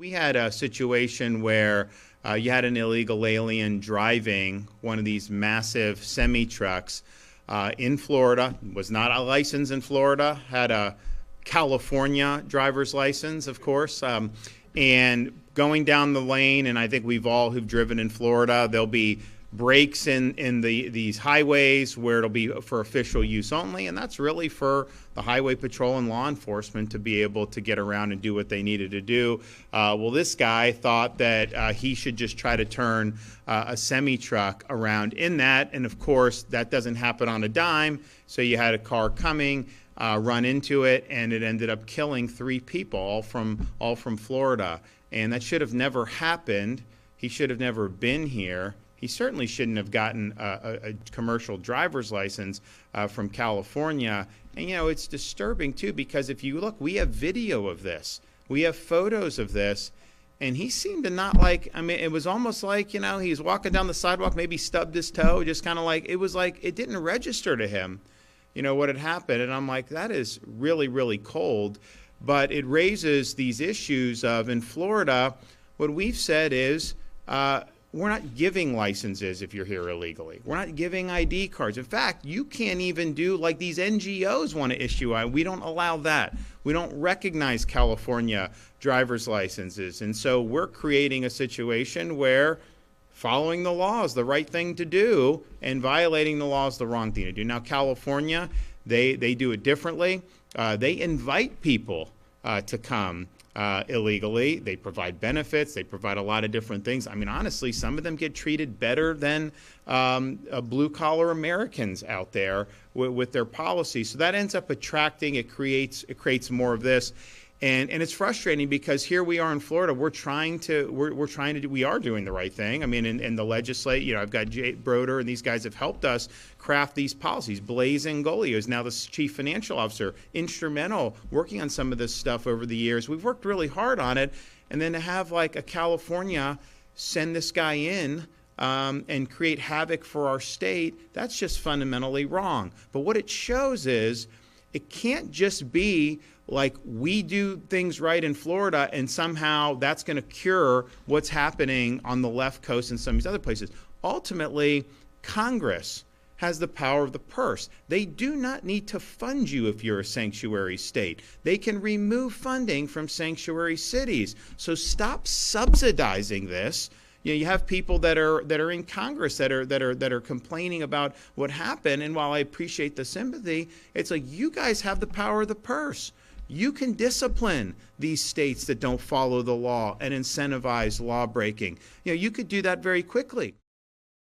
We had a situation where you had an illegal alien driving one of these massive semi-trucks in Florida, was not a license in Florida, had a California driver's license, of course, and going down the lane, and I think we've all who've driven in Florida, there'll be breaks in these highways where it'll be for official use only, and that's really for the highway patrol and law enforcement to be able to get around and do what they needed to do. Well, this guy thought that he should just try to turn a semi-truck around in that, and of course that doesn't happen on a dime, so you had a car coming, run into it, and it ended up killing 3 people, all from Florida, and that should have never happened. He should have never been here. He certainly shouldn't have gotten a commercial driver's license from California. And, you know, it's disturbing, too, because if you look, we have video of this. We have photos of this. And he seemed to not like, I mean, it was almost like, you know, he's walking down the sidewalk, maybe stubbed his toe, just kind of like, it was like it didn't register to him, you know, what had happened. And I'm like, that is really, really cold. But it raises these issues of, in Florida, what we've said is, we're not giving licenses if you're here illegally. We're not giving ID cards. In fact, you can't even do like these NGOs want to issue. We don't allow that. We don't recognize California driver's licenses. And so we're creating a situation where following the law is the right thing to do and violating the law is the wrong thing to do. Now, California, they do it differently. They invite people to come illegally. They provide benefits. They provide a lot of different things. I mean, honestly, some of them get treated better than blue-collar Americans out there with their policies. So that ends up attracting. It creates more of this, and it's frustrating because here we are in Florida. We are doing the right thing. I mean, in the legislate, you know, I've got Jay Broder and these guys have helped us craft these policies. Blaise Angolio is now the chief financial officer, instrumental working on some of this stuff over the years. We've worked really hard on it, and then to have like a California send this guy in and create havoc for our state, that's just fundamentally wrong. But what it shows is it can't just be like we do things right in Florida and somehow that's going to cure what's happening on the left coast and some of these other places. Ultimately, Congress has the power of the purse. They do not need to fund you if you're a sanctuary state. They can remove funding from sanctuary cities. So stop subsidizing this. You know, you have people that are in Congress that are complaining about what happened. And while I appreciate the sympathy, it's like you guys have the power of the purse. You can discipline these states that don't follow the law and incentivize law breaking. You know, you could do that very quickly.